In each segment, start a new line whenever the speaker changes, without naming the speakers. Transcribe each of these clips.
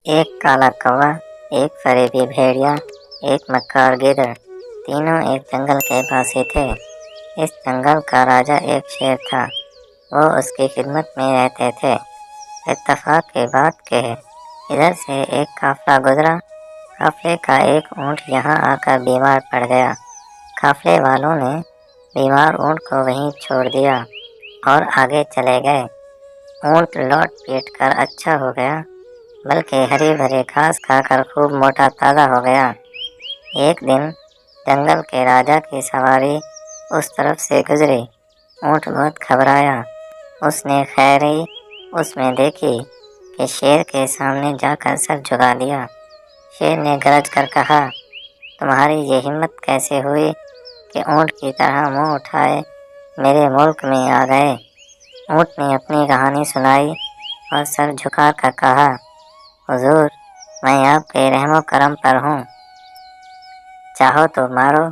ایک کالا کوا، ایک فریبی بھیڑیا، ایک مکار گیدڑ، تینوں ایک جنگل کے باسی تھے۔ اس جنگل کا راجا ایک شیر تھا، وہ اس کی خدمت میں رہتے تھے۔ اتفاق کی بات کہ ادھر سے ایک قافلہ گزرا۔ قافلے کا ایک اونٹ یہاں آ کر بیمار پڑ گیا۔ قافلے والوں نے بیمار اونٹ کو وہیں چھوڑ دیا اور آگے چلے گئے۔ اونٹ لوٹ پیٹ کر اچھا ہو گیا، بلکہ ہری بھری گھاس کھا کر خوب موٹا تازہ ہو گیا۔ ایک دن جنگل کے راجا کی سواری اس طرف سے گزری۔ اونٹ بہت گھبرایا۔ اس نے خیری اس میں دیکھی کہ شیر کے سامنے جا کر سر جھکا دیا۔ شیر نے گرج کر کہا، تمہاری یہ ہمت کیسے ہوئی کہ اونٹ کی طرح منہ اٹھائے میرے ملک میں آ گئے؟ اونٹ نے اپنی کہانی سنائی اور سر جھکا کر کہا، حضور، میں آپ کے رحم و کرم پر ہوں، چاہو تو مارو،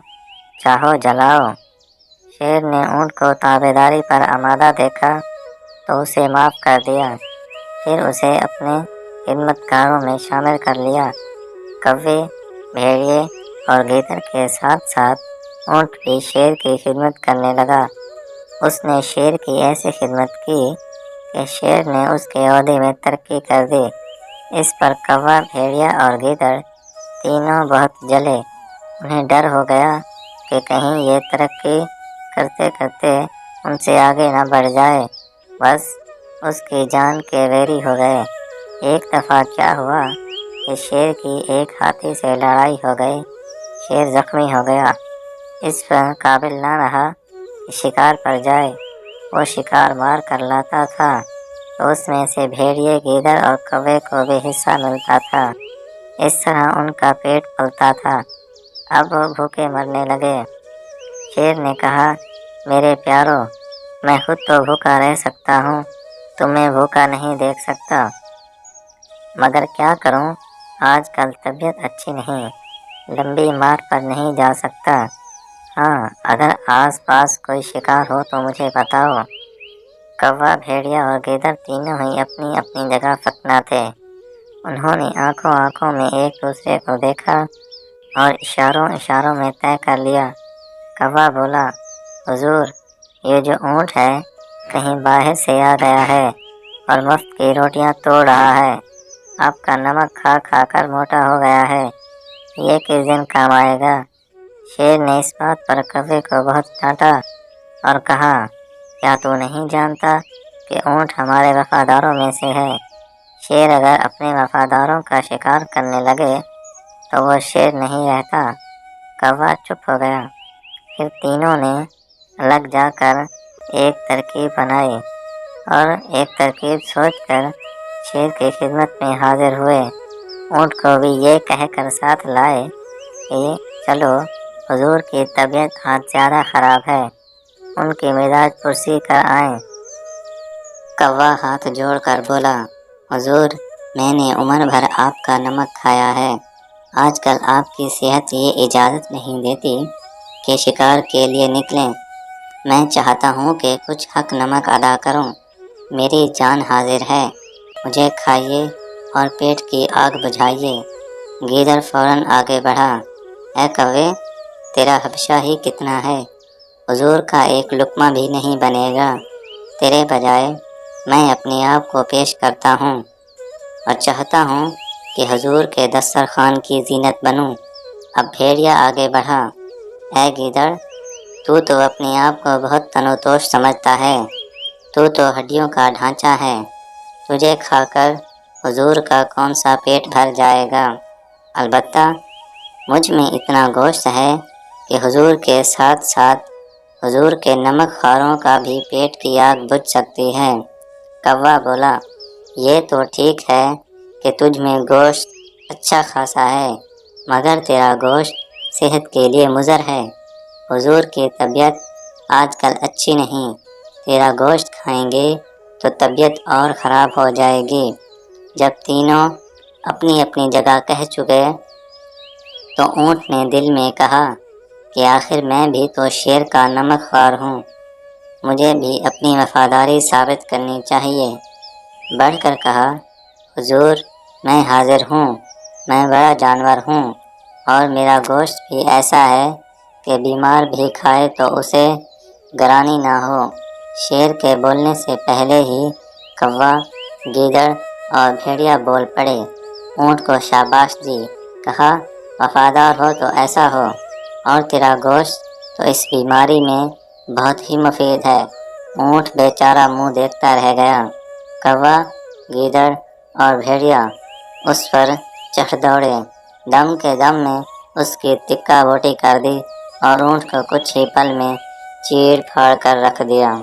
چاہو جلاؤ۔ شیر نے اونٹ کو تابعداری پر آمادہ دیکھا تو اسے معاف کر دیا، پھر اسے اپنے خدمتگاروں میں شامل کر لیا۔ کوے، بھیڑیے اور گیدڑ کے ساتھ ساتھ اونٹ بھی شیر کی خدمت کرنے لگا۔ اس نے شیر کی ایسی خدمت کی کہ شیر نے اس کے عہدے میں ترقی کر دی۔ اس پر کوا، بھیڑیا اور گیدڑ تینوں بہت جلے۔ انہیں ڈر ہو گیا کہ کہیں یہ ترقی کرتے کرتے ان سے آگے نہ بڑھ جائے، بس اس کی جان کے ویری ہو گئے۔ ایک دفعہ کیا ہوا کہ شیر کی ایک ہاتھی سے لڑائی ہو گئی۔ شیر زخمی ہو گیا، اس پر قابل نہ رہا کہ شکار پر جائے۔ وہ شکار مار کر لاتا تھا تو اس میں سے بھیڑیے، گیدڑ اور کوے کو بھی حصہ ملتا تھا۔ اس طرح ان کا پیٹ پلتا تھا۔ اب وہ بھوکے مرنے لگے۔ شیر نے کہا، میرے پیارو، میں خود تو بھوکا رہ سکتا ہوں، تمہیں بھوکا نہیں دیکھ سکتا، مگر کیا کروں، آج کل طبیعت اچھی نہیں، لمبی مارچ پر نہیں جا سکتا۔ ہاں، اگر آس پاس کوئی شکار ہو تو مجھے بتاؤ۔ کوا، بھیڑیا اور گیدڑ تینوں ہی اپنی اپنی جگہ فنا تھے۔ انہوں نے آنکھوں میں ایک دوسرے کو دیکھا اور اشاروں میں طے کر لیا۔ کوا بولا، حضور، یہ جو اونٹ ہے کہیں باہر سے آ گیا ہے اور مفت کی روٹیاں توڑ رہا ہے۔ آپ کا نمک کھا کھا کر موٹا ہو گیا ہے، یہ کس دن کام آئے گا؟ شیر نے اس بات پر کوے کو بہت ڈانٹا اور کہا، کیا تو نہیں جانتا کہ اونٹ ہمارے وفاداروں میں سے ہے؟ شیر اگر اپنے وفاداروں کا شکار کرنے لگے تو وہ شیر نہیں رہتا۔ کوا چپ ہو گیا۔ پھر تینوں نے الگ جا کر ایک ترکیب بنائی اور ایک ترکیب سوچ کر شیر کی خدمت میں حاضر ہوئے۔ اونٹ کو بھی یہ کہہ کر ساتھ لائے کہ چلو، حضور کی طبیعت آج زیادہ خراب ہے، ان کی مزاج پرسی کر آئیں۔ کوا ہاتھ جوڑ کر بولا، حضور، میں نے عمر بھر آپ کا نمک کھایا ہے، آج کل آپ کی صحت یہ اجازت نہیں دیتی کہ شکار کے لیے نکلیں۔ میں چاہتا ہوں کہ کچھ حق نمک ادا کروں، میری جان حاضر ہے، مجھے کھائیے اور پیٹ کی آگ بجھائیے۔ گیدڑ فوراً آگے بڑھا، اے کوے، تیرا حبشہ ہی کتنا ہے، حضور کا ایک لقمہ بھی نہیں بنے گا، تیرے بجائے میں اپنے آپ کو پیش کرتا ہوں اور چاہتا ہوں کہ حضور کے دسترخوان کی زینت بنوں۔ اب بھیڑیا آگے بڑھا، اے گیدڑ، تو اپنے آپ کو بہت تنوتوش سمجھتا ہے، تو ہڈیوں کا ڈھانچہ ہے، تجھے کھا کر حضور کا کون سا پیٹ بھر جائے گا؟ البتہ مجھ میں اتنا گوشت ہے کہ حضور کے ساتھ ساتھ حضور کے نمک خواروں کا بھی پیٹ کی آگ بجھ سکتی ہے۔ کوا بولا، یہ تو ٹھیک ہے کہ تجھ میں گوشت اچھا خاصا ہے، مگر تیرا گوشت صحت کے لیے مضر ہے، حضور کی طبیعت آج کل اچھی نہیں، تیرا گوشت کھائیں گے تو طبیعت اور خراب ہو جائے گی۔ جب تینوں اپنی اپنی جگہ کہہ چکے تو اونٹ نے دل میں کہا کہ آخر میں بھی تو شیر کا نمک خوار ہوں، مجھے بھی اپنی وفاداری ثابت کرنی چاہیے۔ بڑھ کر کہا، حضور، میں حاضر ہوں، میں بڑا جانور ہوں اور میرا گوشت بھی ایسا ہے کہ بیمار بھی کھائے تو اسے گرانی نہ ہو۔ شیر کے بولنے سے پہلے ہی کوا، گیدڑ اور بھیڑیا بول پڑے۔ اونٹ کو شاباش دی، کہا وفادار ہو تو ایسا ہو، اور تیرا گوشت تو اس بیماری میں بہت ہی مفید ہے۔ اونٹ بیچارہ منہ دیکھتا رہ گیا۔ کوا، گیدڑ اور بھیڑیا اس پر چڑھ دوڑے، دم کے دم میں اس کی تکہ بوٹی کر دی اور اونٹ کو کچھ ہی پل میں چیر پھاڑ کر رکھ دیا۔